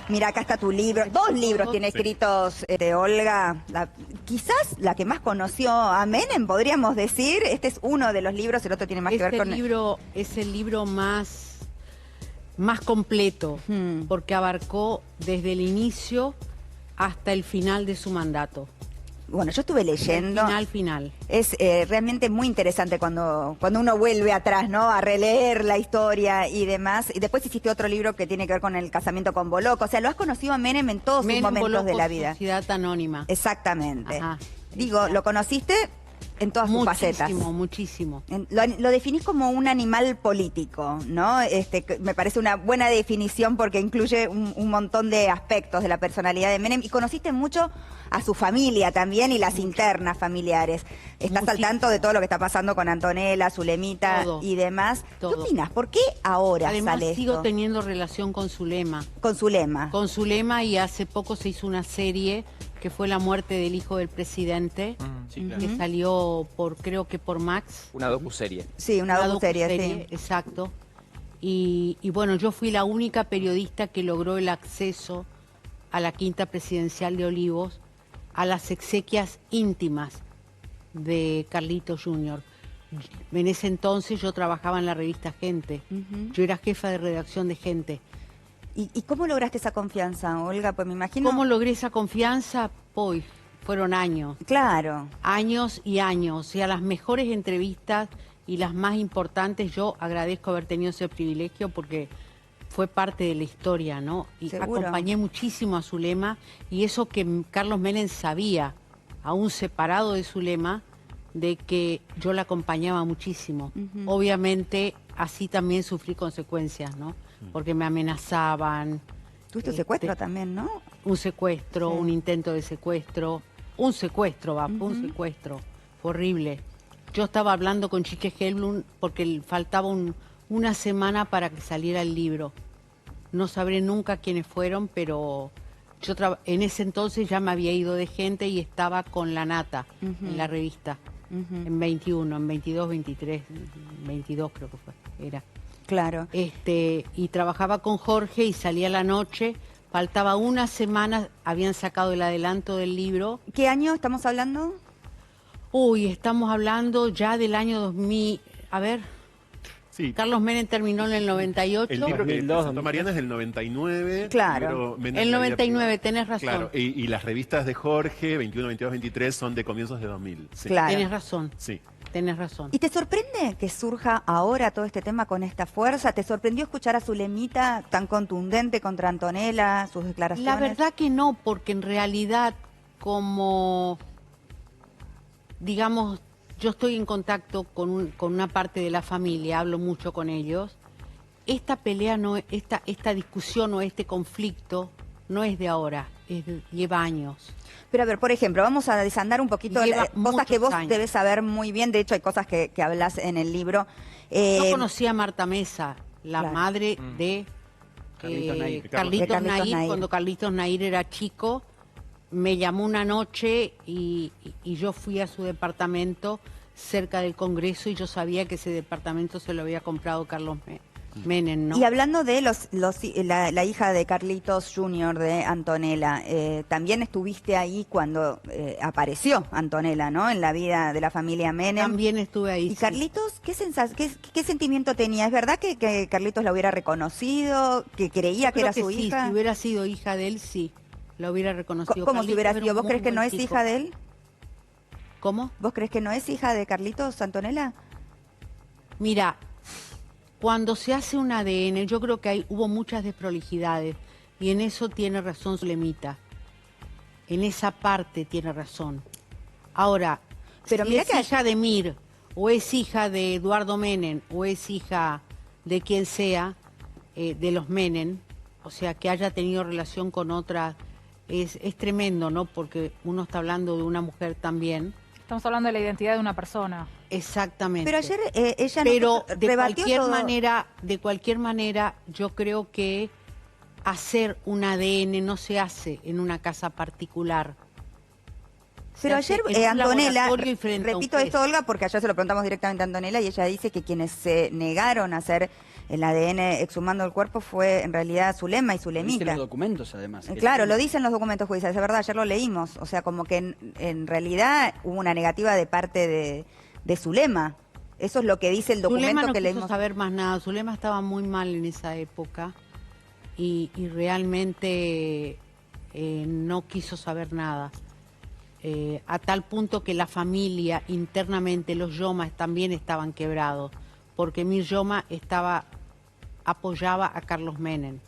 Mira, acá está tu libro. 2 libros tiene escritos Olga. Quizás la que más conoció a Menem, podríamos decir. Este es uno de los libros, el otro tiene más que ver con... Es el libro más completo, porque abarcó desde el inicio hasta el final de su mandato. Bueno, yo estuve leyendo. Final. Es realmente muy interesante cuando uno vuelve atrás, ¿no? A releer la historia y demás. Y después hiciste otro libro que tiene que ver con el casamiento con Boloco. O sea, lo has conocido a Menem en todos sus momentos Boloco, de la vida. Sociedad Anónima. Exactamente. Ajá. Digo, lo conociste en todas sus facetas. Muchísimo. Lo definís como un animal político, ¿no? Me parece una buena definición porque incluye un montón de aspectos de la personalidad de Menem. Y conociste mucho a su familia también y las internas familiares. Estás al tanto de todo lo que está pasando con Antonella, Zulemita y demás. Todo. ¿Qué opinas? ¿Por qué ahora Además, sale esto? sigo teniendo relación con Zulema. Con Zulema. Con Zulema, y hace poco se hizo una serie que fue La muerte del hijo del presidente, Sí, claro. que salió creo que por Max. Una docuserie. Sí, una docuserie, sí. Exacto. Y bueno, yo fui la única periodista que logró el acceso a la quinta presidencial de Olivos, a las exequias íntimas de Carlitos Jr. En ese entonces yo trabajaba en la revista Gente. Yo era jefa de redacción de Gente. ¿Y cómo lograste esa confianza, Olga? Pues me imagino... ¿Cómo logré esa confianza? Pues fueron años. Claro. Años y años. O sea, las mejores entrevistas y las más importantes, yo agradezco haber tenido ese privilegio porque fue parte de la historia, ¿no? Y Seguro. acompañé muchísimo a Zulema, y eso que Carlos Menem sabía, aún separado de Zulema, de que yo la acompañaba muchísimo. Obviamente, así también sufrí consecuencias, ¿no? Porque me amenazaban. Tuviste un secuestro también, ¿no? Un secuestro, Sí. un intento de secuestro. Un secuestro, un secuestro. Fue horrible. Yo estaba hablando con Chiche Helblum porque faltaba una semana para que saliera el libro. No sabré nunca quiénes fueron, pero yo en ese entonces ya me había ido de Gente y estaba con La Nata en la revista. En 21, en 22, 23, 22 creo que era. Claro. Y trabajaba con Jorge y salía a la noche. Faltaba una semana, habían sacado el adelanto del libro. ¿Qué año estamos hablando? Uy, estamos hablando ya del año 2000. A ver, Sí. Carlos Menem terminó en el 98. El libro que 2002, presentó Mariana es del 99. Claro. El 99, tenés razón. Claro, y las revistas de Jorge, 21, 22, 23, son de comienzos de 2000. Sí. Claro. Tenés razón, Sí. tenés razón. ¿Y te sorprende que surja ahora todo este tema con esta fuerza? ¿Te sorprendió escuchar a Zulemita tan contundente contra Antonella, sus declaraciones? La verdad que no, porque en realidad, como, digamos, yo estoy en contacto con una parte de la familia, hablo mucho con ellos. Esta pelea, esta discusión o este conflicto no es de ahora, lleva años. Pero a ver, por ejemplo, vamos a desandar un poquito Lleva cosas que muchos vos años. debes saber muy bien. De hecho, hay cosas que hablas en el libro. Yo conocí a Marta Mesa, la Claro. madre de Carlitos Nair. De Carlitos Carlitos Nair, Nair. cuando Carlitos Nair era chico. Me llamó una noche y yo fui a su departamento cerca del Congreso, y yo sabía que ese departamento se lo había comprado Carlos Menem, ¿no? Y hablando de la hija de Carlitos Jr., de Antonella, también estuviste ahí cuando apareció Antonella, ¿no? En la vida de la familia Menem. También estuve ahí. ¿Y sí. Carlitos, qué sentimiento tenía? ¿Es verdad que Carlitos la hubiera reconocido? ¿Que creía que Creo era su sí, hija? si hubiera sido hija de él, sí, la hubiera reconocido. ¿Cómo si hubiera Carlitos sido? era un ¿Vos crees muy que no buen es chico. hija de él? ¿Cómo? ¿Vos crees que no es hija de Carlitos, Antonella? Mira, cuando se hace un ADN, yo creo que hubo muchas desprolijidades, y en eso tiene razón Zulemita. En esa parte tiene razón. Ahora, Pero si mira es que hija de Mir, o es hija de Eduardo Menem, o es hija de quien sea, de los Menem, o sea, que haya tenido relación con otra, es tremendo, ¿no? Porque uno está hablando de una mujer también. Estamos hablando de la identidad de una persona. Exactamente. Pero ayer ella Pero no de rebatió cualquier manera, yo creo que hacer un ADN no se hace en una casa particular. Pero Se hace ayer en un Antonella, laboratorio y frente a un repito juez. esto, Olga, porque ayer se lo preguntamos directamente a Antonella y ella dice que quienes se negaron a hacer el ADN exhumando el cuerpo fue en realidad Zulema y Lo dicen Zulemita. los documentos, además. Claro, lo dicen los documentos judiciales, es verdad, ayer lo leímos. O sea, como que en realidad hubo una negativa de parte de Zulema. Eso es lo que dice el documento Zulema no que quiso leímos. saber más nada. Zulema estaba muy mal en esa época y realmente no quiso saber nada. A tal punto que la familia internamente, los Yomas también estaban quebrados, porque Mir Yoma apoyaba a Carlos Menem.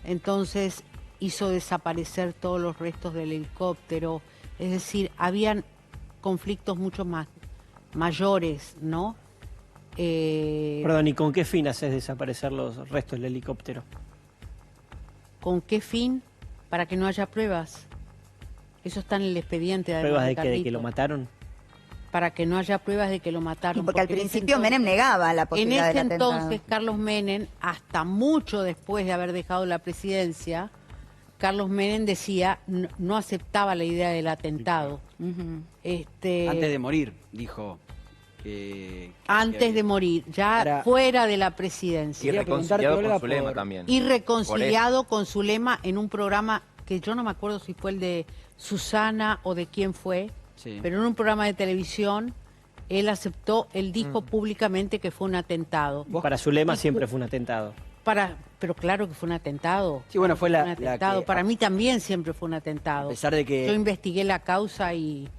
Entonces hizo desaparecer todos los restos del helicóptero. Es decir, habían conflictos mucho más mayores, ¿no? Perdón, ¿y con qué fin haces desaparecer los restos del helicóptero? ¿Con qué fin? Para que no haya pruebas. Eso está en el expediente. ¿Pruebas de que Carlito. lo mataron? Para que no haya pruebas de que lo mataron. Y porque al en ese principio entonces- Menem negaba la En posibilidad ese del atentado. entonces, Carlos Menem, hasta mucho después de haber dejado la presidencia, Carlos Menem decía, no aceptaba la idea del atentado. Ujú. Antes de morir, dijo. Antes de morir, ya Ahora- fuera de la presidencia. Y Quería preguntarte, reconciliado Olga, con Zulema por- también. Y reconciliado con Zulema en un programa que yo no me acuerdo si fue el de Susana o de quién fue, Sí. pero en un programa de televisión él aceptó, él dijo públicamente que fue un atentado. Para Zulema siempre fue un atentado. Pero claro que fue un atentado. Sí, bueno, fue Fue la un atentado. que- Para mí también siempre fue un A atentado. pesar de que... Yo investigué la causa y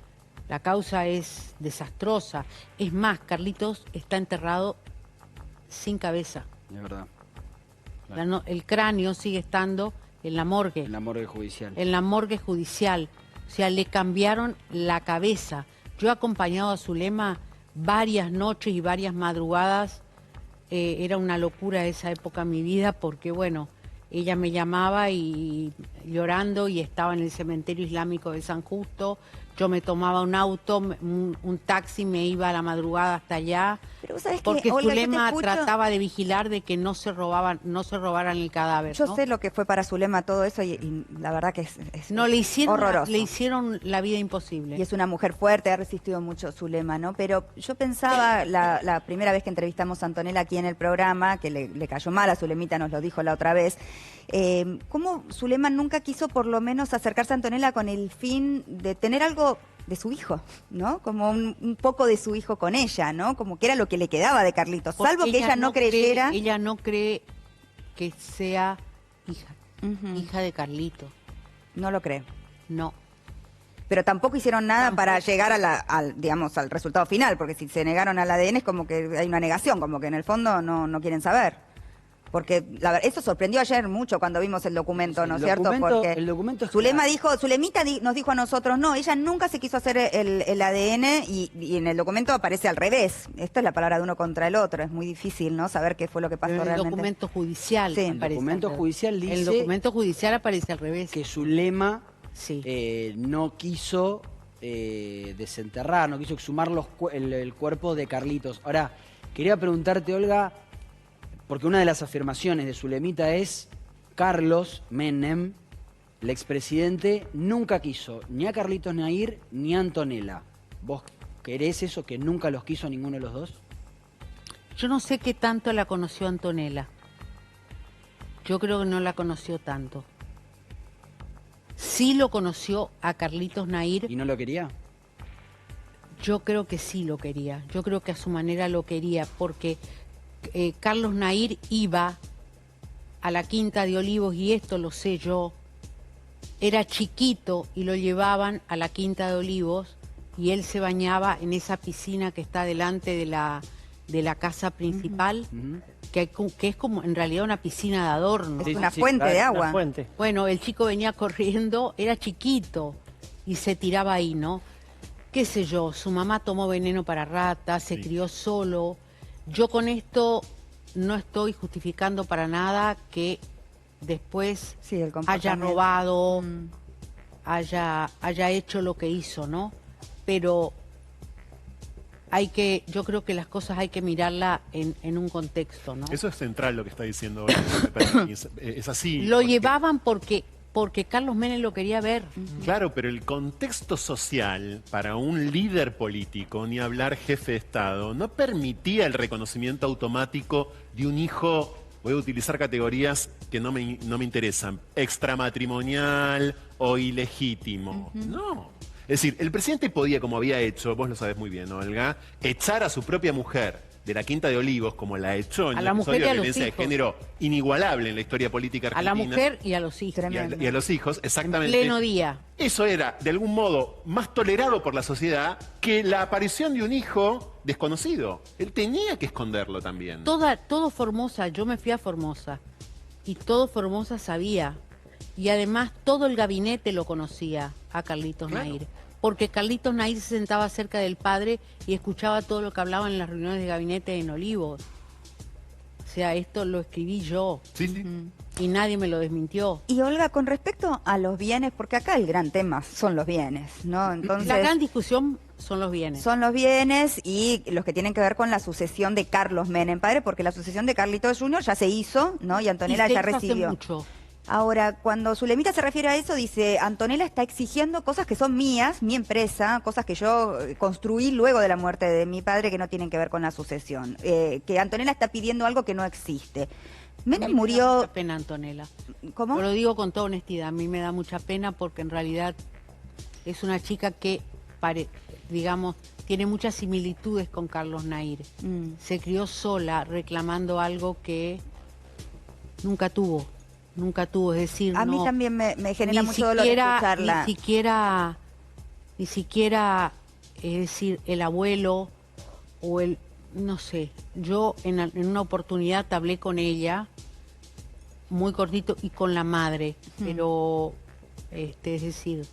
la causa es desastrosa. Es más, Carlitos está enterrado sin cabeza. Es verdad. El cráneo sigue estando en la morgue. En la morgue judicial. En la morgue judicial. O sea, le cambiaron la cabeza. Yo he acompañado a Zulema varias noches y varias madrugadas. Era una locura esa época en mi vida porque, bueno, ella me llamaba y llorando y estaba en el cementerio islámico de San Justo. Yo me tomaba un auto, un taxi, me iba a la madrugada hasta allá. Pero vos sabés que, Porque Olga, yo te Zulema escucho- trataba de vigilar de que no se robaran el cadáver. Yo ¿no? sé lo que fue para Zulema todo eso y la verdad que es No, le hicieron horroroso. la vida imposible. Y es una mujer fuerte, ha resistido mucho Zulema, ¿no? Pero yo pensaba, la primera vez que entrevistamos a Antonella aquí en el programa, que le cayó mal a Zulemita, nos lo dijo la otra vez, cómo Zulema nunca quiso por lo menos acercarse a Antonella con el fin de tener algo de su hijo, ¿no? Como un poco de su hijo con ella, ¿no? Como que era lo que le quedaba de Carlitos, Porque salvo que ella no creyera. Ella no cree que sea hija, Ujú. hija de Carlito. No lo creo. No. Pero tampoco hicieron nada para llegar digamos, al resultado final, porque si se negaron al ADN es como que hay una negación, como que en el fondo no quieren saber. Porque eso sorprendió ayer mucho cuando vimos el documento, Sí, ¿no es el cierto? documento- Porque el documento es Zulemita claro. nos dijo a nosotros, no, ella nunca se quiso hacer el ADN y en el documento aparece al revés. Esta es la palabra de uno contra el otro, es muy difícil, ¿no? Saber qué fue lo que pasó Pero en el realmente. documento judicial Sí. El aparece documento al revés. judicial El dice documento judicial aparece al revés. que Zulema Sí. no quiso desenterrar, no quiso exhumar el cuerpo de Carlitos. Ahora, quería preguntarte, Olga, porque una de las afirmaciones de Zulemita es Carlos Menem, el expresidente, nunca quiso ni a Carlitos Nair ni a Antonella. ¿Vos querés eso, que nunca los quiso ninguno de los dos? Yo no sé qué tanto la conoció Antonella. Yo creo que no la conoció tanto. Sí lo conoció a Carlitos Nair. ¿Y no lo quería? Yo creo que sí lo quería. Yo creo que a su manera lo quería porque Carlos Nair iba a la Quinta de Olivos, y esto lo sé yo, era chiquito y lo llevaban a la Quinta de Olivos y él se bañaba en esa piscina que está delante de la casa principal, Ujú. que es como en realidad una piscina de adorno. Es una sí, fuente claro, de Una agua. fuente. Bueno, el chico venía corriendo, era chiquito y se tiraba ahí, ¿no? Qué sé yo, su mamá tomó veneno para ratas, se crió solo. Yo con esto no estoy justificando para nada que después Sí, el haya comportamiento. robado, Mm. haya hecho lo que hizo, ¿no? Pero yo creo que las cosas hay que mirarla en un contexto, ¿no? Eso es central lo que está diciendo. Olga, me parece. Es así. Lo porque- llevaban porque porque Carlos Menem lo quería ver. Claro, pero el contexto social para un líder político, ni hablar jefe de Estado, no permitía el reconocimiento automático de un hijo, voy a utilizar categorías que no me interesan, extramatrimonial o ilegítimo. No. Es decir, el presidente podía, como había hecho, vos lo sabés muy bien, Olga, echar a su propia mujer de la Quinta de Olivos, como la echó en A el la mujer episodio y a de los violencia de hijos. género inigualable en la historia política A la argentina. mujer y a los hijos. Y a los hijos, exactamente. Pleno día. Eso era, de algún modo, más tolerado por la sociedad que la aparición de un hijo desconocido. Él tenía que esconderlo también. Todo Formosa, yo me fui a Formosa y todo Formosa sabía. Y además todo el gabinete lo conocía a Carlitos Nair. Porque Carlitos Nair se sentaba cerca del padre y escuchaba todo lo que hablaban en las reuniones de gabinete en Olivos. O sea, esto lo escribí yo. Sí, sí. Y nadie me lo desmintió. Y Olga, con respecto a los bienes, porque acá el gran tema son los bienes, ¿no? Entonces, La gran discusión son los bienes. son los bienes y los que tienen que ver con la sucesión de Carlos Menem padre, porque la sucesión de Carlitos Jr. ya se hizo, ¿no? Y Antonella Y se ya hizo hace recibió. mucho. Ahora, cuando Zulemita se refiere a eso, dice, Antonella está exigiendo cosas que son mías, mi empresa, cosas que yo construí luego de la muerte de mi padre que no tienen que ver con la sucesión. Que Antonella está pidiendo algo que no existe. Menem A mí me da murió... mucha pena, Antonella. ¿Cómo? Lo digo con toda honestidad, a mí me da mucha pena porque en realidad es una chica que, digamos, tiene muchas similitudes con Carlos Nair. Se crió sola reclamando algo que nunca tuvo, es decir, A no, mí también me genera ni mucho dolor siquiera- escucharla. Ni siquiera, es decir, el abuelo o el, no sé, yo en una oportunidad hablé con ella, muy cortito, y con la madre, pero, es decir,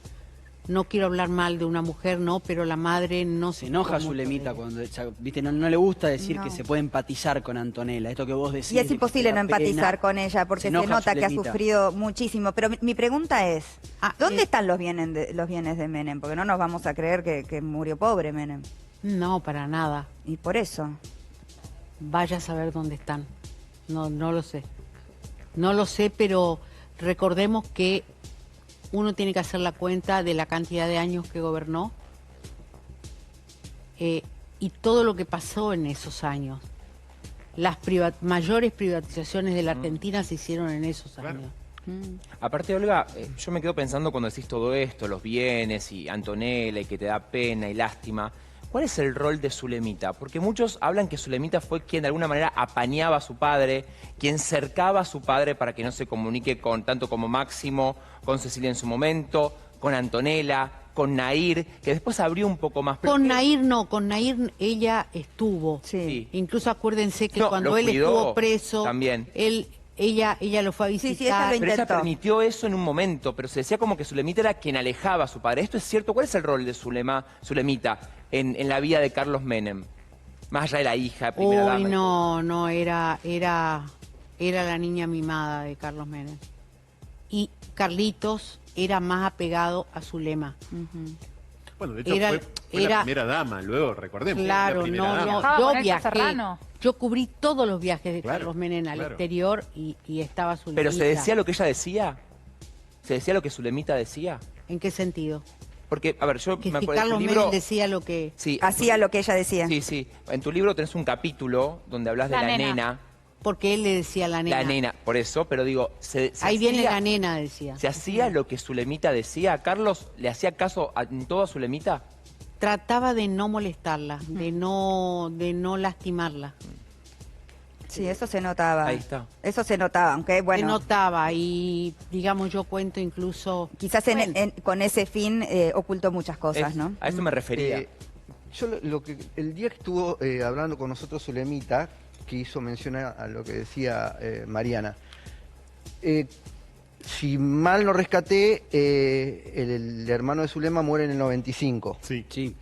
no quiero hablar mal de una mujer, no, pero la madre no Se enoja mucho Zulemita de ella. cuando, viste, no le gusta decir No. que se puede empatizar con Antonella, esto que vos decís. Y es de que imposible te no da empatizar pena. con ella porque se enoja nota que ha Zulemita. sufrido muchísimo. Pero mi pregunta es, Ah, ¿dónde están los bienes de Menem? Porque no nos vamos a creer que murió pobre Menem. No, para nada. Y por eso. Vaya a saber dónde están. No lo sé. No lo sé, pero recordemos que uno tiene que hacer la cuenta de la cantidad de años que gobernó y todo lo que pasó en esos años. Las mayores privatizaciones de la Argentina se hicieron en esos años. Aparte, Olga, yo me quedo pensando cuando decís todo esto, los bienes y Antonella y que te da pena y lástima. ¿Cuál es el rol de Zulemita? Porque muchos hablan que Zulemita fue quien de alguna manera apañaba a su padre, quien cercaba a su padre para que no se comunique con tanto como Máximo, con Cecilia en su momento, con Antonella, con Nair, que después abrió un poco más. Pero Con ¿qué? Nair no, con Nair ella estuvo. Sí. Incluso acuérdense que No, cuando lo él cuidó estuvo preso, también. ella lo fue a Sí, visitar. sí, ella lo Pero ella intentó. permitió eso en un momento, pero se decía como que Zulemita era quien alejaba a su padre. ¿Esto es cierto? ¿Cuál es el rol de Zulemita en la vida de Carlos Menem? Más allá de la hija, primera Uy, dama. no, era la niña mimada de Carlos Menem. Y Carlitos era más apegado a Zulema. Bueno, de hecho fue la era- primera dama, luego recordemos. Claro, la primera no, dama. no, Estaba yo con Elsa viajé, Serrano. yo cubrí todos los viajes de Claro, Carlos Menem al claro. exterior y estaba Zulemita. ¿Pero se decía lo que ella decía? ¿Se decía lo que Zulemita decía? ¿En qué sentido? Porque, a ver, yo Que me si acuerdo Carlos en tu libro... Menem decía lo que... Sí, Hacía lo que ella decía. Sí, sí. En tu libro tenés un capítulo donde hablas de La la nena. nena. Porque él le decía a la nena. La nena, por eso, pero digo, Ahí viene hacía- la nena, decía. ¿Se hacía lo que Zulemita decía? ¿Carlos le hacía caso en todo a Zulemita? Trataba de no molestarla, de no lastimarla. Sí, eso se notaba. Ahí está. Eso se notaba, aunque Se bueno, notaba y, digamos, yo cuento incluso... quizás con ese fin ocultó muchas cosas, ¿no? A eso me refería. Yo el día que estuvo hablando con nosotros Zulemita, que hizo mención a lo que decía Mariana, si mal no rescaté, el hermano de Zulema muere en el 95. Sí. Sí.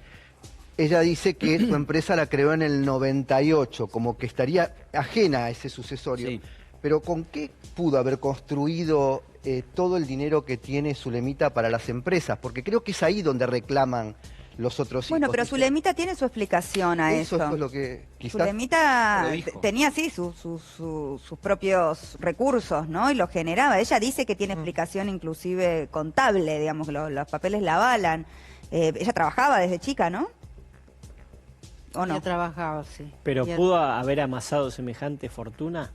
Ella dice que su empresa la creó en el 98, como que estaría ajena a ese sucesorio. Sí. Pero ¿con qué pudo haber construido todo el dinero que tiene Zulemita para las empresas? Porque creo que es ahí donde reclaman los otros hijos. Bueno, pero ¿viste? Zulemita tiene su explicación a eso. Eso fue lo que quizás... Zulemita lo dijo. tenía, sí, sus propios recursos, ¿no? Y los generaba. Ella dice que tiene explicación inclusive contable, digamos, los papeles la avalan. Ella trabajaba desde chica, ¿no? ¿O no? Ella trabajaba, sí. Pero Ella- ¿pudo haber amasado semejante fortuna?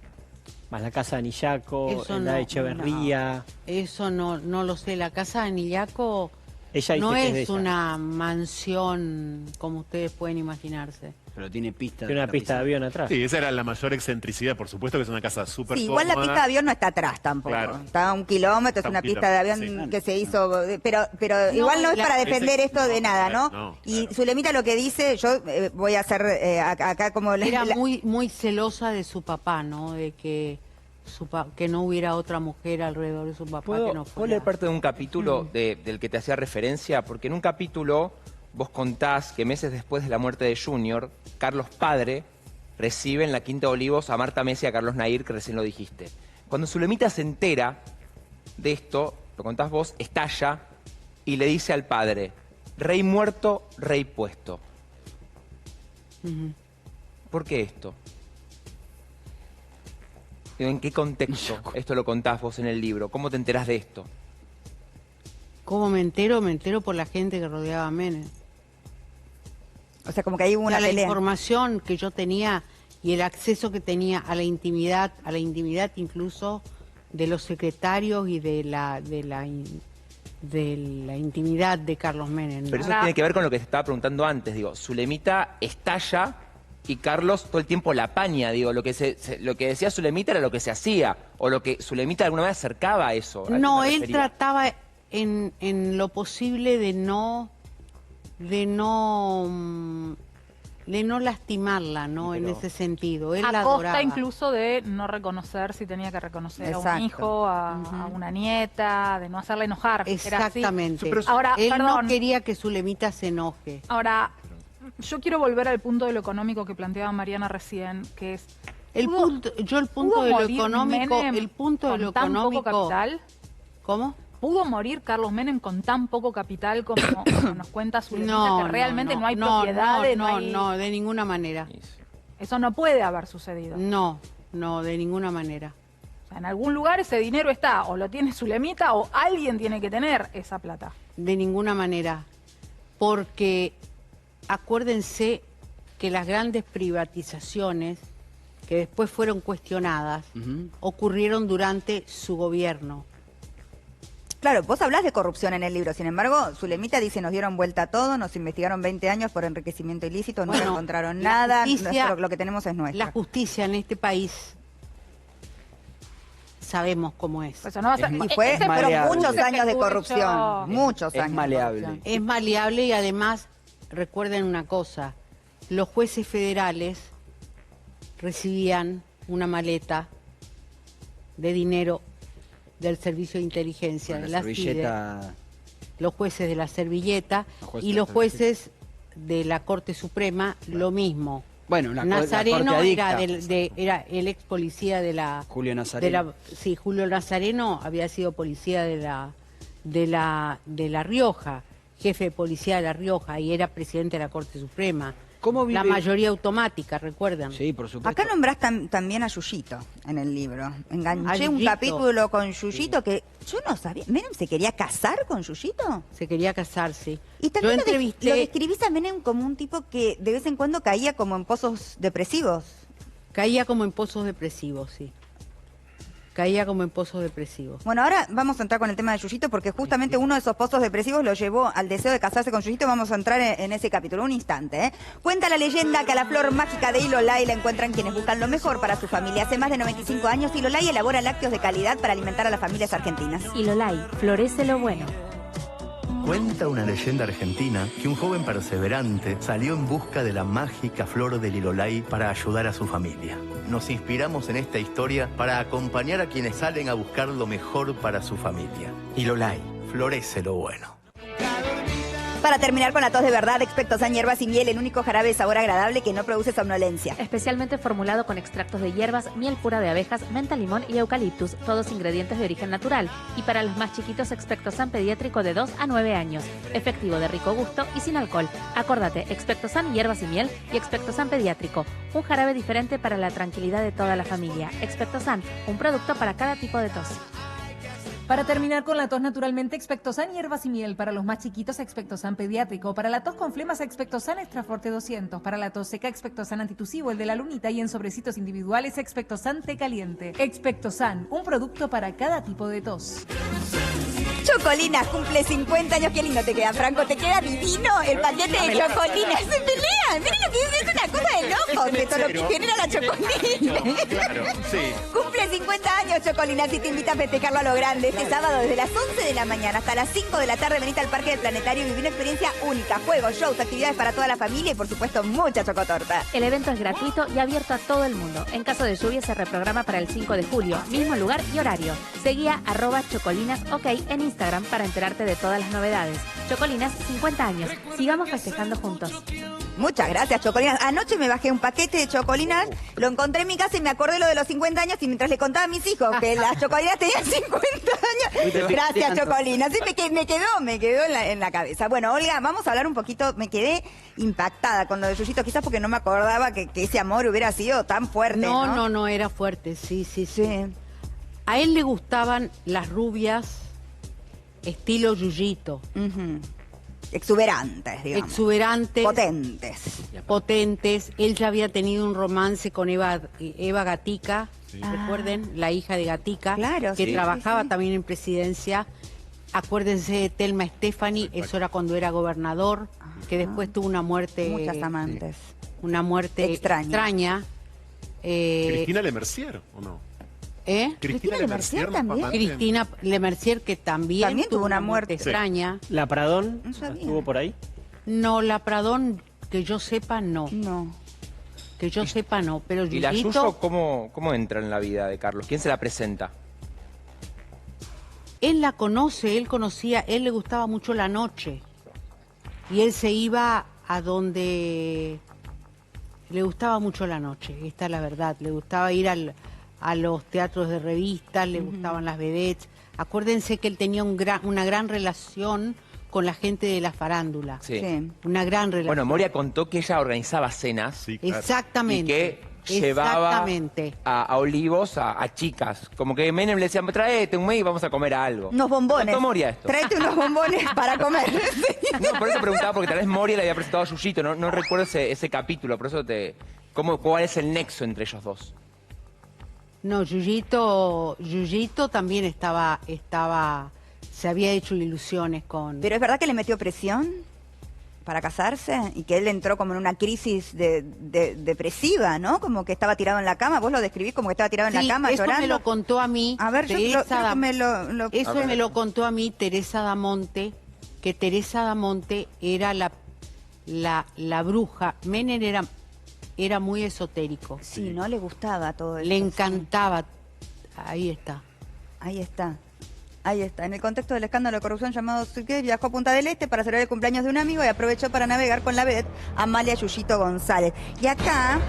Más la casa de Anillaco, Eso la no, de Echeverría. Eso no lo sé. La casa de Anillaco Ella dice no que es de es ella. una mansión como ustedes pueden imaginarse. Pero tiene pista. Tiene una pista de avión atrás. Sí, esa era la mayor excentricidad, por supuesto que es una casa súper Sí, igual la cómoda. pista de avión no está atrás tampoco. Claro. Está a 1 kilómetro, es Está a una un pista de avión kilómetro, sí. que se hizo, pero igual no es la- para defender Ese- esto de no, nada, ¿no? no, Y claro. Zulemita lo que dice, yo voy a hacer acá como... Era muy celosa de su papá, ¿no? De que que no hubiera otra mujer alrededor de su papá que no ¿Puedo fuera. leer parte de un capítulo del que te hacía referencia? Porque en un capítulo vos contás que meses después de la muerte de Junior, Carlos padre recibe en la Quinta de Olivos a Marta Messi y a Carlos Nair, que recién lo dijiste. Cuando Zulemita se entera de esto, lo contás vos, estalla y le dice al padre, rey muerto, rey puesto. ¿Por qué esto? ¿En qué contexto esto lo contás vos en el libro? ¿Cómo te enterás de esto? ¿Cómo me entero? Me entero por la gente que rodeaba a Menem. O sea, como que ahí hubo una La pelea. información que yo tenía y el acceso que tenía a la intimidad incluso de los secretarios y de la intimidad de Carlos Menem, ¿no? Pero eso tiene que ver con lo que te estaba preguntando antes. Digo, Zulemita estalla y Carlos todo el tiempo la apaña. Digo, lo que decía Zulemita era lo que se hacía. O lo que Zulemita de alguna manera acercaba a eso. a eso No, me él refería. trataba en lo posible de no lastimarla, ¿no? En Pero- ese sentido. Él la A costa adoraba. incluso de no reconocer si tenía que reconocer a un Exacto. hijo, a una nieta, de no hacerla enojar. Era así. Exactamente. Pero- Ahora, Él no perdón. quería que Zulemita se enoje. Ahora, yo quiero volver al punto de lo económico que planteaba Mariana recién, que es... El punto ¿pudo de lo morir económico, Menem el punto de con lo tan poco económico. capital? ¿Cómo? ¿Pudo morir Carlos Menem con tan poco capital como nos cuenta Zulemita, que realmente no hay propiedades? No, de ninguna manera. Eso no puede haber sucedido. No, de ninguna manera. O sea, en algún lugar ese dinero está, o lo tiene Zulemita, o alguien tiene que tener esa plata. De ninguna manera. Porque acuérdense que las grandes privatizaciones que después fueron cuestionadas ocurrieron durante su gobierno. Claro, vos hablás de corrupción en el libro, sin embargo, Zulemita dice, nos dieron vuelta a todo, nos investigaron 20 años por enriquecimiento ilícito, no Bueno, encontraron la nada, justicia- lo que tenemos es nuestro. La justicia en este país sabemos cómo es. Eso no va a ser- Y fue, ese fueron maleable. muchos prejuicio años de que tuve corrupción, yo. muchos Es años. de maleable. corrupción. Es maleable y además, recuerden una cosa, los jueces federales recibían una maleta de dinero del Servicio de Inteligencia Con de la la CIDE, servilleta. los jueces de la servilleta Los jueces y de los la jueces de la Corte Suprema, lo mismo. Bueno, la Nazareno corte era, adicta. era el ex policía de la... Julio Nazareno. Sí, Julio Nazareno había sido policía de La Rioja, jefe de policía de La Rioja, y era presidente de la Corte Suprema. ¿Cómo vive? La mayoría automática, ¿recuerdan? Sí, por supuesto. Acá nombrás también a Yuyito en el libro. Enganché A un Yuyito. capítulo con Yuyito que yo no sabía. ¿Menem se quería casar con Yuyito? Se quería casar, sí. Y Yo también lo entrevisté, describís a Menem como un tipo que de vez en cuando caía como en pozos depresivos. caía como en pozos depresivos, sí. Caía como en pozos depresivos. Bueno, ahora vamos a entrar con el tema de Yuyito porque justamente uno de esos pozos depresivos lo llevó al deseo de casarse con Yuyito. Vamos a entrar en ese capítulo, un instante. ¿Eh? Cuenta la leyenda que a la flor mágica de Ilolay la encuentran quienes buscan lo mejor para su familia. Hace más de 95 años, Ilolay elabora lácteos de calidad para alimentar a las familias argentinas. Ilolay, florece lo bueno. Cuenta una leyenda argentina que un joven perseverante salió en busca de la mágica flor del Ilolay para ayudar a su familia. Nos inspiramos en esta historia para acompañar a quienes salen a buscar lo mejor para su familia. Ilolay, florece lo bueno. Para terminar con la tos de verdad, Expectosan hierbas y miel, el único jarabe de sabor agradable que no produce somnolencia. Especialmente formulado con extractos de hierbas, miel pura de abejas, menta, limón y eucaliptus, todos ingredientes de origen natural. Y para los más chiquitos, Expectosan pediátrico de 2 a 9 años. Efectivo, de rico gusto y sin alcohol. Acórdate, Expectosan hierbas y miel y Expectosan pediátrico. Un jarabe diferente para la tranquilidad de toda la familia. Expectosan, un producto para cada tipo de tos. Para terminar con la tos naturalmente, Expectosan hierbas y miel. Para los más chiquitos, Expectosan pediátrico. Para la tos con flemas, Expectosan Extra Forte 200. Para la tos seca, Expectosan antitusivo, el de la lunita, y en sobrecitos individuales, Expectosan té caliente. Expectosan, un producto para cada tipo de tos. Chocolinas cumple 50 años. Qué lindo te queda, Franco. Te queda divino el paquete de Chocolinas. Se pelean. Miren lo que es una cosa de locos de todo lo que genera la Chocolina. Claro, sí. Cumple 50 años Chocolinas y te invita a festejarlo a lo grande. Este sábado desde las 11 de la mañana hasta las 5 de la tarde venite al Parque del Planetario y viví una experiencia única. Juegos, shows, actividades para toda la familia y por supuesto mucha chocotorta. El evento es gratuito y abierto a todo el mundo. En caso de lluvia se reprograma para el 5 de julio. Mismo lugar y horario. Seguí a @chocolinasok en Instagram para enterarte de todas las novedades. Chocolinas, 50 años. Sigamos festejando juntos. Muchas gracias, Chocolinas. Anoche me bajé un paquete de Chocolinas, lo encontré en mi casa y me acordé lo de los 50 años y mientras le contaba a mis hijos que las Chocolinas tenían 50 años. Gracias, Chocolinas. Sí, me quedó en la cabeza. Bueno, Olga, vamos a hablar un poquito. Me quedé impactada con lo de Yuyito, quizás porque no me acordaba que ese amor hubiera sido tan fuerte. No, era fuerte, sí. A él le gustaban las rubias estilo Yuyito. Exuberantes, digamos. Exuberantes. Potentes. Él ya había tenido un romance con Eva Gatica, recuerden, la hija de Gatica, que trabajaba también en presidencia. Acuérdense de Telma Stefani, eso era cuando era gobernador, que después tuvo una muerte... Muchas amantes. Una muerte extraña. Cristina Lemercier, ¿o no? Cristina Lemercier también. Cristina Lemercier, que también tuvo una muerte extraña. ¿La Pradón estuvo por ahí? No, la Pradón, que yo sepa, no. Que yo sepa, no. Pero ¿Y la Yuyo cómo entra en la vida de Carlos? ¿Quién se la presenta? Él la conoce, él le gustaba mucho la noche. Y él se iba a donde le gustaba mucho la noche, esta es la verdad. Le gustaba ir a los teatros de revistas, le gustaban las vedettes. Acuérdense que él tenía una gran relación con la gente de la farándula. Una gran relación. Bueno, Moria contó que ella organizaba cenas. Exactamente. Y que llevaba a Olivos a chicas. Como que Menem le decía, traete un mes y vamos a comer algo. Unos bombones. ¿Contó Moria esto? Tráete unos bombones para comer. No, por eso preguntaba, porque tal vez Moria le había presentado a Yuyito. No recuerdo ese capítulo, por eso ¿cuál es el nexo entre ellos dos? No, Yuyito también se había hecho ilusiones con... Pero es verdad que le metió presión para casarse y que él entró como en una crisis depresiva, ¿no? Como que estaba tirado en la cama. Vos lo describís como que estaba tirado en la cama llorando. Eso me lo contó a mí. A ver, Teresa, eso me lo contó a mí Teresa Damonte, que Teresa Damonte era la bruja. Menem era muy esotérico. Sí, no le gustaba todo eso. Le encantaba. Ahí está. En el contexto del escándalo de corrupción llamado Suquet, viajó a Punta del Este para celebrar el cumpleaños de un amigo y aprovechó para navegar con la vedette Amalia Yuyito González. Y acá,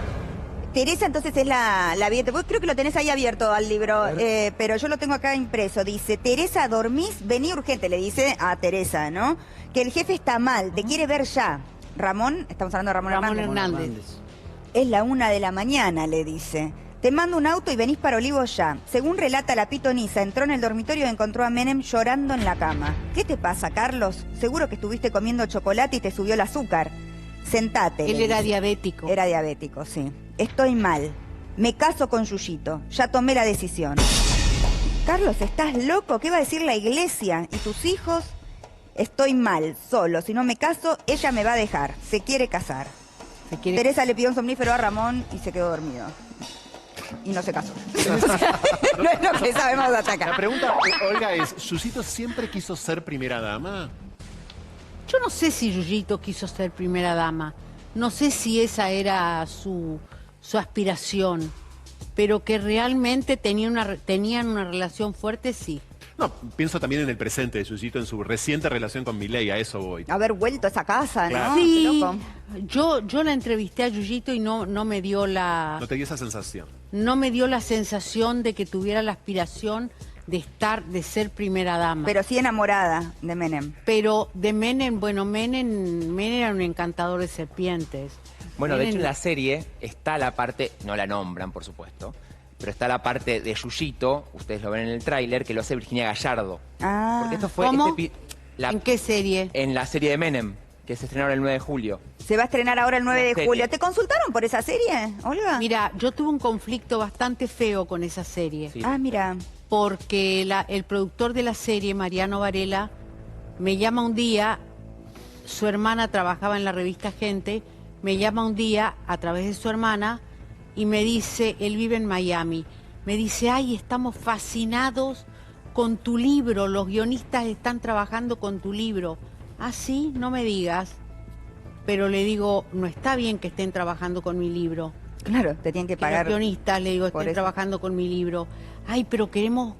Teresa entonces es la vedette. Vos creo que lo tenés ahí abierto al libro, pero yo lo tengo acá impreso. Dice, Teresa, ¿dormís? Vení urgente, le dice a Teresa, ¿no? Que el jefe está mal, te quiere ver ya. Ramón, estamos hablando de Ramón Hernández. Es la 1 de la mañana, le dice. Te mando un auto y venís para Olivos ya. Según relata la pitonisa, entró en el dormitorio y encontró a Menem llorando en la cama. ¿Qué te pasa, Carlos? Seguro que estuviste comiendo chocolate y te subió el azúcar. Sentate. Él era diabético. Era diabético, sí. Estoy mal. Me caso con Yuyito. Ya tomé la decisión. Carlos, ¿estás loco? ¿Qué va a decir la iglesia? ¿Y tus hijos? Estoy mal, solo. Si no me caso, ella me va a dejar. Se quiere casar. Teresa le pidió un somnífero a Ramón y se quedó dormido. Y no se casó. No es lo que sabemos hasta acá. La pregunta, Olga, es, ¿Yuyito siempre quiso ser primera dama? Yo no sé si Yuyito quiso ser primera dama. No sé si esa era su aspiración. Pero que realmente tenían una relación fuerte, sí. No, pienso también en el presente de Yuyito, en su reciente relación con Milei, a eso voy. Haber vuelto a esa casa, Claro. ¿no? Sí, Qué loco. yo la entrevisté a Yuyito y no me dio No te dio esa sensación. no me dio la sensación de que tuviera la aspiración de ser primera dama. Pero sí enamorada de Menem. Pero de Menem, bueno, Menem era un encantador de serpientes. Bueno, de hecho Menem- en la serie está la parte, no la nombran por supuesto, pero está la parte de Yuyito, ustedes lo ven en el tráiler, que lo hace Virginia Gallardo. Ah, Porque esto fue ¿Cómo? la- ¿En qué serie? en la serie de Menem, que se estrenaron el 9 de julio. se va a estrenar ahora el 9 La de serie. julio. ¿Te consultaron por esa serie, Olga? Mira, yo tuve un conflicto bastante feo con esa serie. Sí. Ah, mira. Porque el productor de la serie, Mariano Varela, me llama un día, su hermana trabajaba en la revista Gente, me llama un día a través de su hermana y me dice, él vive en Miami, me dice, ay, estamos fascinados con tu libro, los guionistas están trabajando con tu libro. Ah, sí, no me digas. Pero le digo, no está bien que estén trabajando con mi libro. Claro, te tienen que Que pagar. los guionistas, le digo, por estén eso. trabajando con mi libro. Ay, pero queremos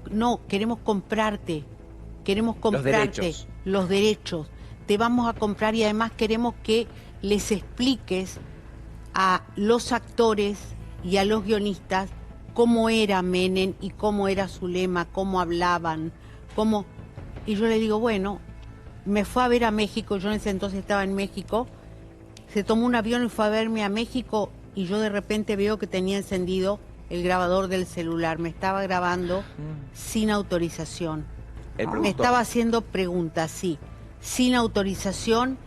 comprarte. Queremos comprarte derechos. los derechos. Te vamos a comprar y además queremos que les expliques a los actores y a los guionistas cómo era Menem y cómo era su lema, cómo hablaban, cómo... Y yo le digo, bueno, me fue a ver a México, yo en ese entonces estaba en México, se tomó un avión y fue a verme a México y yo de repente veo que tenía encendido el grabador del celular, me estaba grabando sin autorización. El Me productor. estaba haciendo preguntas, sí, sin autorización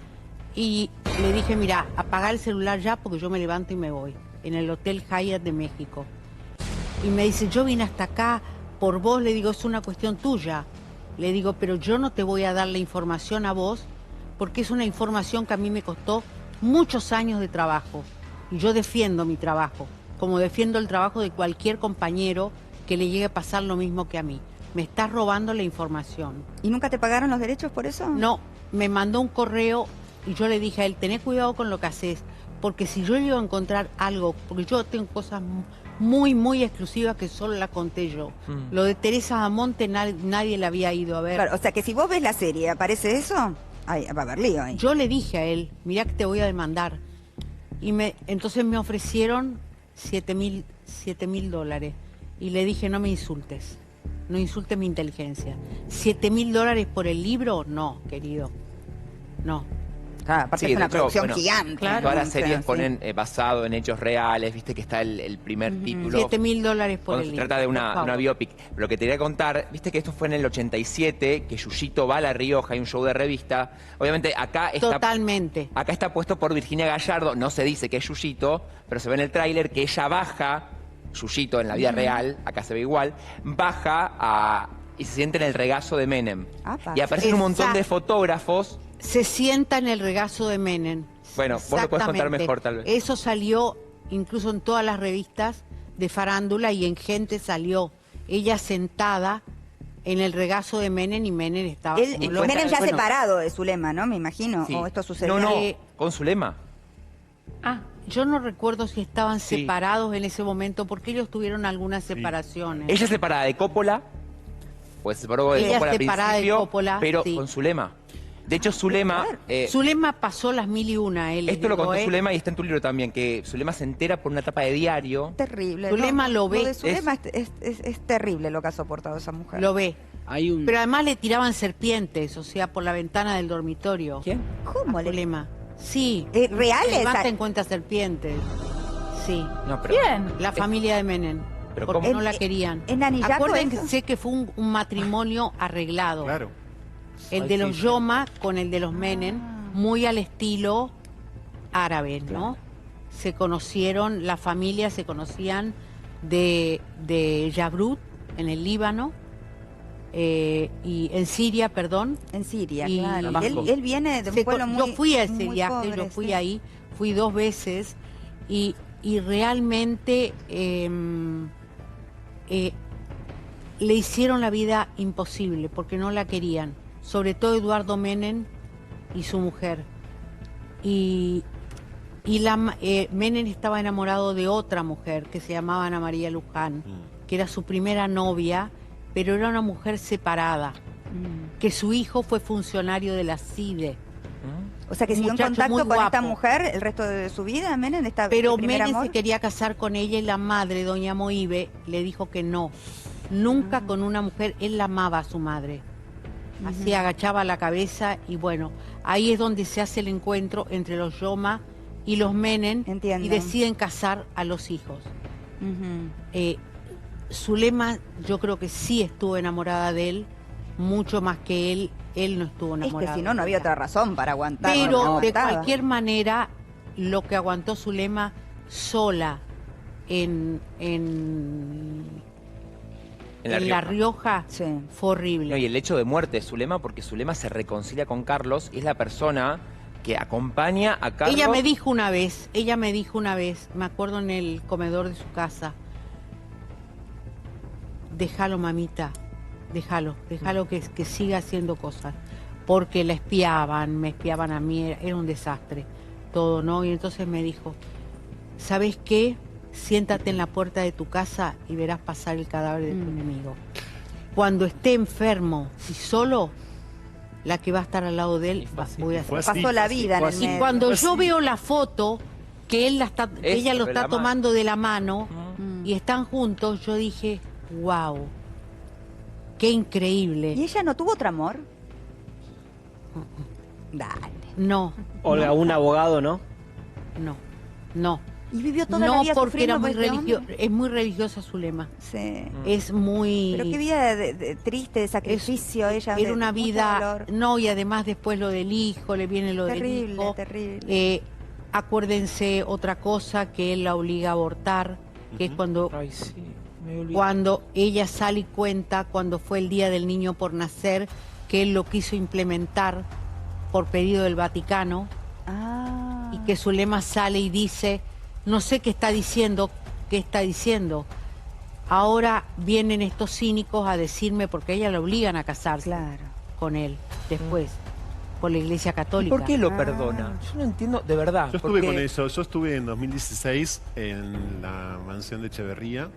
y le dije, mira, apaga el celular ya porque yo me levanto y me voy, en el Hotel Hyatt de México. Y me dice, yo vine hasta acá por vos, le digo, es una cuestión tuya. Le digo, pero yo no te voy a dar la información a vos porque es una información que a mí me costó muchos años de trabajo. Y yo defiendo mi trabajo, como defiendo el trabajo de cualquier compañero que le llegue a pasar lo mismo que a mí. Me estás robando la información. ¿Y nunca te pagaron los derechos por eso? No, me mandó un correo y yo le dije a él, tené cuidado con lo que haces, porque si yo llego a encontrar algo, porque yo tengo cosas muy, muy exclusivas que solo la conté yo. Lo de Teresa Amonte nadie la había ido a ver. Claro, o sea que si vos ves la serie, ¿aparece eso? Ay, va a haber lío ahí. Yo le dije a él, mirá que te voy a demandar. Y entonces me ofrecieron $7,000. Y le dije, no me insultes, no insultes mi inteligencia. $7,000 por el libro, no, querido, no. Claro, aparte Sí, es de una hecho, producción bueno, gigante. claro. Todas las O sea, series sí. ponen basado en hechos reales, viste que está el primer título. $7,000 por Cuando el se libro. trata de por una favor. biopic. Pero lo que te quería contar, viste que esto fue en el 87, que Yuyito va a La Rioja, hay un show de revista. Obviamente acá Totalmente. acá está puesto por Virginia Gallardo, no se dice que es Yuyito, pero se ve en el tráiler que ella baja, Yuyito en la vida real, acá se ve igual, baja y se siente en el regazo de Menem. Apa. Y aparecen un montón de Exacto. fotógrafos. Se sienta en el regazo de Menem. Bueno, vos lo podés contar Exactamente. mejor, tal vez. Eso salió incluso en todas las revistas de farándula y en Gente salió ella sentada en el regazo de Menem y Menem estaba Él, como loco. Menem ya bueno. separado de Zulema, ¿no? Me imagino. Sí. O esto sucedió. No, Eh, con su lema. Ah, yo no recuerdo si estaban Sí. separados en ese momento porque ellos tuvieron algunas separaciones. Ella es separada de Coppola, pues se separó de Ella es Coppola al separada de principio, Coppola, pero sí. con Zulema. De hecho, Zulema... Zulema pasó las 1001, él. esto lo digo, contó Zulema y está en tu libro también, que Zulema se entera por una tapa de diario. Terrible. Zulema lo ve. de Zulema es terrible lo que ha soportado esa mujer. Lo ve. Hay un... Pero además le tiraban serpientes, o sea, por la ventana del dormitorio. ¿Quién? ¿Cómo A le...? Zulema. Sí. ¿Reales? Levanta en cuenta serpientes. Sí. No, pero... ¿Quién? La familia de Menem. Pero Porque ¿cómo? no la querían. ¿En Anillaco Acuérdense eso? que fue un matrimonio arreglado. Claro. El Ay, de sí, los sí. Yoma con el de los Menem, muy al estilo árabe, ¿no? Se conocieron, las familias se conocían de Yabrut, en el Líbano, y en Siria, perdón. En Siria, Y- claro. Damasco. Él viene de un pueblo muy Yo fui a ese muy viaje, pobre, yo fui sí. ahí, fui 2 veces y realmente le hicieron la vida imposible porque no la querían, sobre todo Eduardo Menem y su mujer. Y Menem estaba enamorado de otra mujer que se llamaba Ana María Luján, que era su primera novia, pero era una mujer separada, que su hijo fue funcionario de la CIDE. O sea, que siguió en contacto con esta mujer el resto de su vida, Menem, pero Menem se quería casar con ella y la madre, doña Moibe, le dijo que no. Nunca con una mujer, él la amaba a su madre. Así agachaba la cabeza y bueno, ahí es donde se hace el encuentro entre los Yoma y los Menem y deciden casar a los hijos. Zulema yo creo que sí estuvo enamorada de él, mucho más que él no estuvo enamorado. Es que si no, no había otra razón para aguantar. Pero de cualquier manera, lo que aguantó Zulema sola en La Rioja fue horrible. No, y el hecho de muerte de Zulema, porque Zulema se reconcilia con Carlos y es la persona que acompaña a Carlos. Ella me dijo una vez, me acuerdo en el comedor de su casa, déjalo, mamita, déjalo que siga haciendo cosas, porque me espiaban a mí, era un desastre, todo, ¿no? Y entonces me dijo, ¿sabes qué? Siéntate en la puerta de tu casa y verás pasar el cadáver de tu enemigo. Cuando esté enfermo y solo, la que va a estar al lado de él, voy a hacer. Pasó la vida en el medio. Y cuando yo veo la foto, que ella lo está tomando de la mano y están juntos, yo dije, wow, qué increíble. ¿Y ella no tuvo otro amor? Dale. No. Olga, un abogado, ¿no? No. Y vivió toda la vida porque era muy religiosa. Es muy religiosa Zulema. Sí. Es muy... Pero qué vida triste, de sacrificio. Ella era una vida... No, y además después lo del hijo, le viene lo del hijo. Terrible. Acuérdense otra cosa, que él la obliga a abortar, que es cuando... Ay, sí, me olvidé. Cuando ella sale y cuenta, cuando fue el día del niño por nacer, que él lo quiso implementar por pedido del Vaticano, y que Zulema sale y dice... No sé qué está diciendo. Ahora vienen estos cínicos a decirme, porque a ella la obligan a casarse con él después, por la Iglesia Católica. ¿Y por qué lo perdona? Yo no entiendo, de verdad. Yo estuve con eso, yo estuve en 2016 en la mansión de Echeverría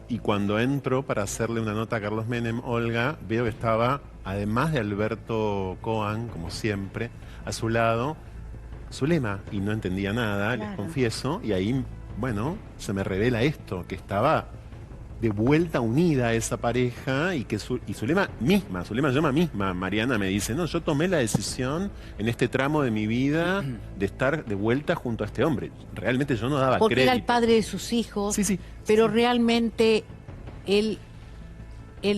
y cuando entro para hacerle una nota a Carlos Menem, Olga, veo que estaba, además de Alberto Coan, como siempre, a su lado, Zulema, y no entendía nada, les confieso, y ahí, bueno, se me revela esto, que estaba de vuelta unida a esa pareja y que Zulema Yoma misma, Mariana me dice, no, yo tomé la decisión en este tramo de mi vida de estar de vuelta junto a este hombre. Realmente yo no daba crédito. Porque era el padre de sus hijos, pero realmente él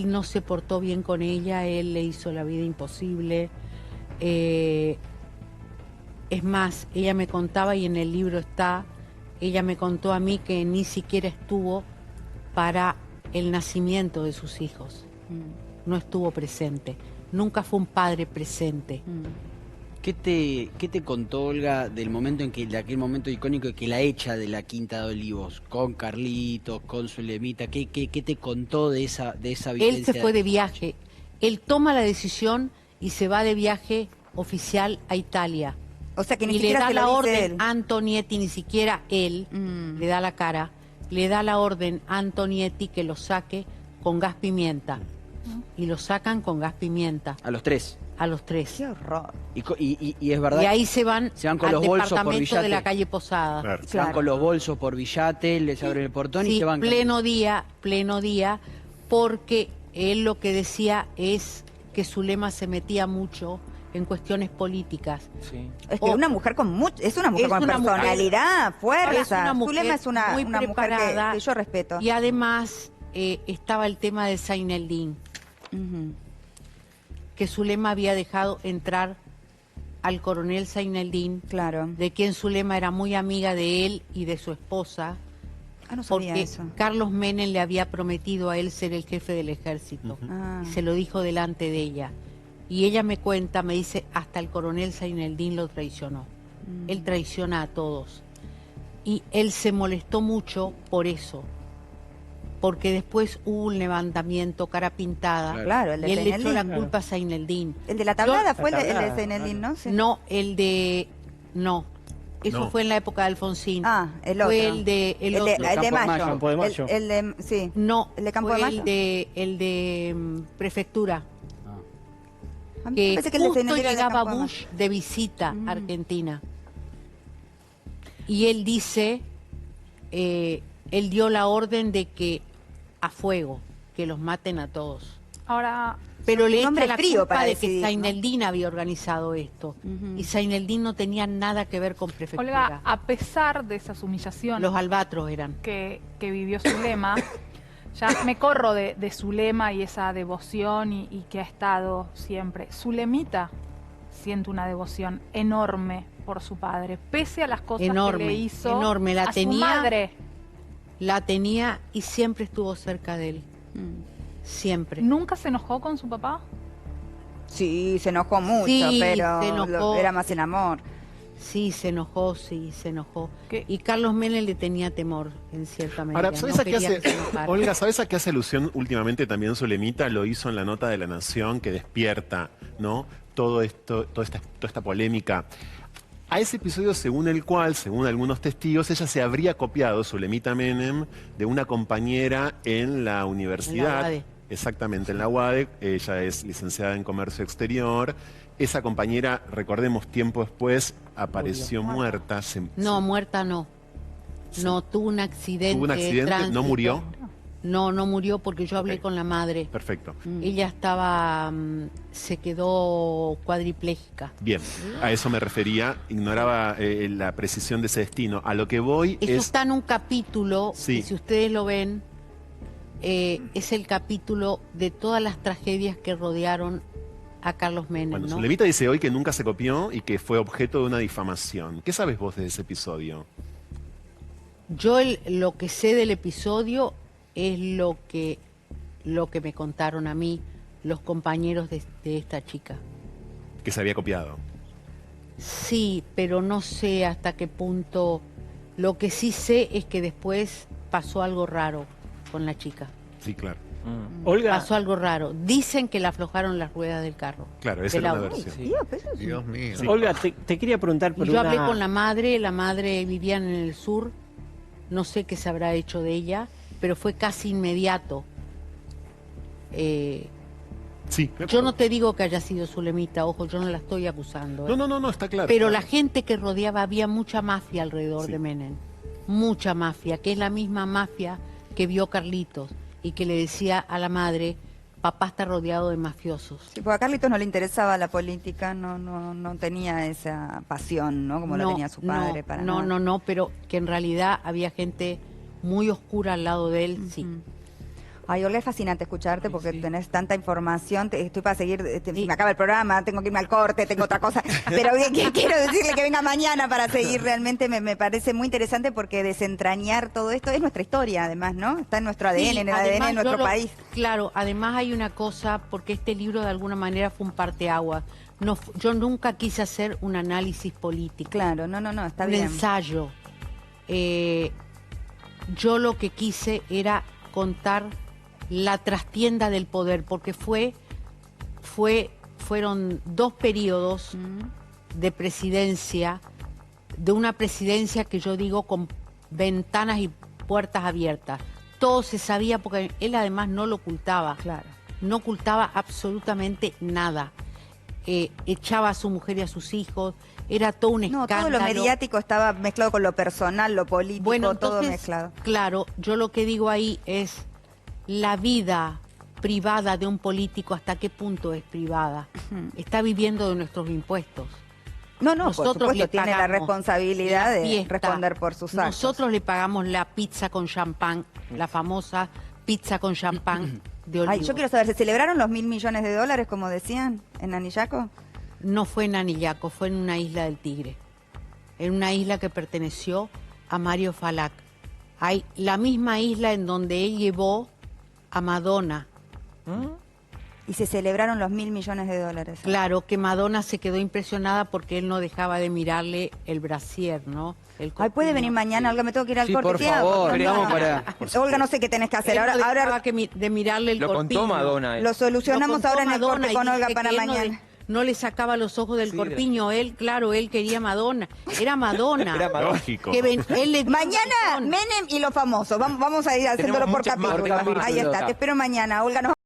no se portó bien con ella, él le hizo la vida imposible. Es más, ella me contaba, y en el libro está, ella me contó a mí que ni siquiera estuvo para el nacimiento de sus hijos. No estuvo presente. Nunca fue un padre presente. ¿Qué te contó, Olga, del momento de aquel momento icónico que la echa de la Quinta de Olivos, con Carlitos, con Zulemita? ¿Qué te contó de esa vivencia? Él se fue de viaje. Él toma la decisión y se va de viaje oficial a Italia. O sea que ni y siquiera le da la orden él. a Antonietti, ni siquiera él le da la cara, le da la orden a Antonietti que lo saque con gas pimienta. Y lo sacan con gas pimienta. ¿A los tres? A los tres. Qué horror. Y es verdad. Y ahí se van con al los bolsos por departamento Villate. de la calle Posada. Claro. Se van con los bolsos por Villate, les abren el portón y se van. pleno día, porque él lo que decía es que Zulema se metía mucho en cuestiones políticas. Es que una mujer con personalidad, fuerza. Zulema es una mujer que yo respeto. Y además estaba el tema de Zaineldin, que Zulema había dejado entrar al coronel Zaineldin, de quien Zulema era muy amiga de él y de su esposa, no sabía porque eso. Carlos Menem le había prometido a él ser el jefe del ejército, y se lo dijo delante de ella. Y ella me cuenta, me dice, hasta el coronel Zaineldin lo traicionó. Él traiciona a todos. Y él se molestó mucho por eso. Porque después hubo un levantamiento, cara pintada. Claro, el de y él le echó la Zaineldin. culpa a Zaineldin. El de la tablada fue el de Zaineldin, ¿no? Sí. No, el de... No. Eso No. fue en la época de Alfonsín. El otro. Fue el de otro. El de Mayo. Campo de Mayo. El de, sí. No, ¿El de Campo fue de Mayo? el de prefectura. A mí me Que parece que el de justo Seinelli era el de llegaba Campo de Bush de visita a Argentina. Y él dice, él dio la orden de que a fuego, que los maten a todos. Ahora, Pero le Un echa hombre la frío culpa para de que decidir, ¿no? Zaineldin había organizado esto. Y Zaineldin no tenía nada que ver con prefectura. Olga, a pesar de esas humillaciones Los albatros eran. que vivió Zulema, ya me corro de Zulema y esa devoción y que ha estado siempre. Zulemita siente una devoción enorme por su padre, pese a las cosas que le hizo enorme. La a tenía, su madre. La tenía y siempre estuvo cerca de él. Siempre. ¿Nunca se enojó con su papá? Sí, se enojó mucho, Sí, pero se enojó. era más en amor. Sí, se enojó. Y Carlos Menem le tenía temor, en cierta medida. Ahora, ¿sabes No a qué quería hace, que se enojara. Olga, ¿sabes a qué hace alusión últimamente también Zulemita? Lo hizo en la nota de La Nación que despierta, ¿no? Todo esto, toda esta polémica. A ese episodio según el cual, según algunos testigos, ella se habría copiado, Zulemita Menem, de una compañera en la universidad. UADE. Exactamente, en la UADE. Ella es licenciada en Comercio Exterior. Esa compañera, recordemos, tiempo después apareció muerta. No, muerta no. No, tuvo un accidente. ¿Tuvo un accidente? de tránsito. ¿No murió? No, no murió porque yo hablé Ok. con la madre. Perfecto. Ella estaba, se quedó cuadripléjica. Bien, a eso me refería. Ignoraba la precisión de ese destino. A lo que voy Eso es... está en un capítulo, Sí. y si ustedes lo ven, es el capítulo de todas las tragedias que rodearon a Carlos Menem, Bueno, ¿no? Zulemita dice hoy que nunca se copió y que fue objeto de una difamación. ¿Qué sabes vos de ese episodio? Yo lo que sé del episodio es lo que me contaron a mí los compañeros de esta chica. Que se había copiado. Sí, pero no sé hasta qué punto. Lo que sí sé es que después pasó algo raro con la chica. Sí, claro. Olga, Pasó algo raro. Dicen que le aflojaron las ruedas del carro. Claro, esa del era una auto. versión. Dios mío. Sí. Olga, te quería preguntar por Y yo hablé una... con la madre vivía en el sur, no sé qué se habrá hecho de ella, pero fue casi inmediato. Sí. Yo no te digo que haya sido Zulemita, ojo, yo no la estoy acusando. No, está claro. Pero claro. la gente que rodeaba, había mucha mafia alrededor Sí. de Menem. Mucha mafia, que es la misma mafia que vio Carlitos y que le decía a la madre, papá está rodeado de mafiosos. Sí, porque a Carlitos no le interesaba la política, no tenía esa pasión, ¿no? Como la tenía su padre. Para nada. no, pero que en realidad había gente muy oscura al lado de él, sí. Ay, Olga, es fascinante escucharte porque tenés tanta información. Estoy para seguir, me acaba el programa, tengo que irme al corte, tengo otra cosa. Pero quiero decirle que venga mañana para seguir. Realmente me parece muy interesante porque desentrañar todo esto es nuestra historia, además, ¿no? Está en nuestro ADN, Sí, en el además, ADN de nuestro país. Claro, además hay una cosa, porque este libro de alguna manera fue un parteaguas. No, yo nunca quise hacer un análisis político. Claro, no, está un bien. ensayo. Yo lo que quise era contar la trastienda del poder, porque fueron 2 periodos de presidencia, de una presidencia que yo digo con ventanas y puertas abiertas. Todo se sabía porque él además no lo ocultaba. Claro. No ocultaba absolutamente nada. Echaba a su mujer y a sus hijos. Era todo un escándalo. No, todo lo mediático estaba mezclado con lo personal, lo político, Bueno, todo entonces, mezclado. Claro, yo lo que digo ahí es la vida privada de un político, ¿hasta qué punto es privada? Está viviendo de nuestros impuestos. No, Nosotros por supuesto, le tiene la pagamos responsabilidad la de fiesta. responder por sus actos. Nosotros le pagamos la pizza con champán, la famosa pizza con champán de Olivo. Ay, yo quiero saber, ¿se celebraron los $1.000 millones, como decían, en Anillaco? No fue en Anillaco, fue en una isla del Tigre. En una isla que perteneció a Mario Falac. Hay la misma isla en donde él llevó a Madonna. Y se celebraron los $1.000 millones. Claro, que Madonna se quedó impresionada porque él no dejaba de mirarle el brasier, ¿no? Ay, ¿puede venir mañana? Olga, me tengo que ir al Sí, corte. por ¿Qué hago? favor, No, vamos no. para... Olga, no sé qué tenés que hacer. Él no Ahora dejaba de mirarle el Lo contó corpiño. Madonna. lo solucionamos Lo contó ahora en el Madonna corte y con Olga dice para que él mañana. no le sacaba los ojos del corpiño. Él, claro, él quería Madonna. Era Madonna. Era lógico. Mañana Menem y los famosos. Vamos a ir haciéndolo por muchos más capítulo. capítulos Ahí está, acá. te espero mañana. Olga, nos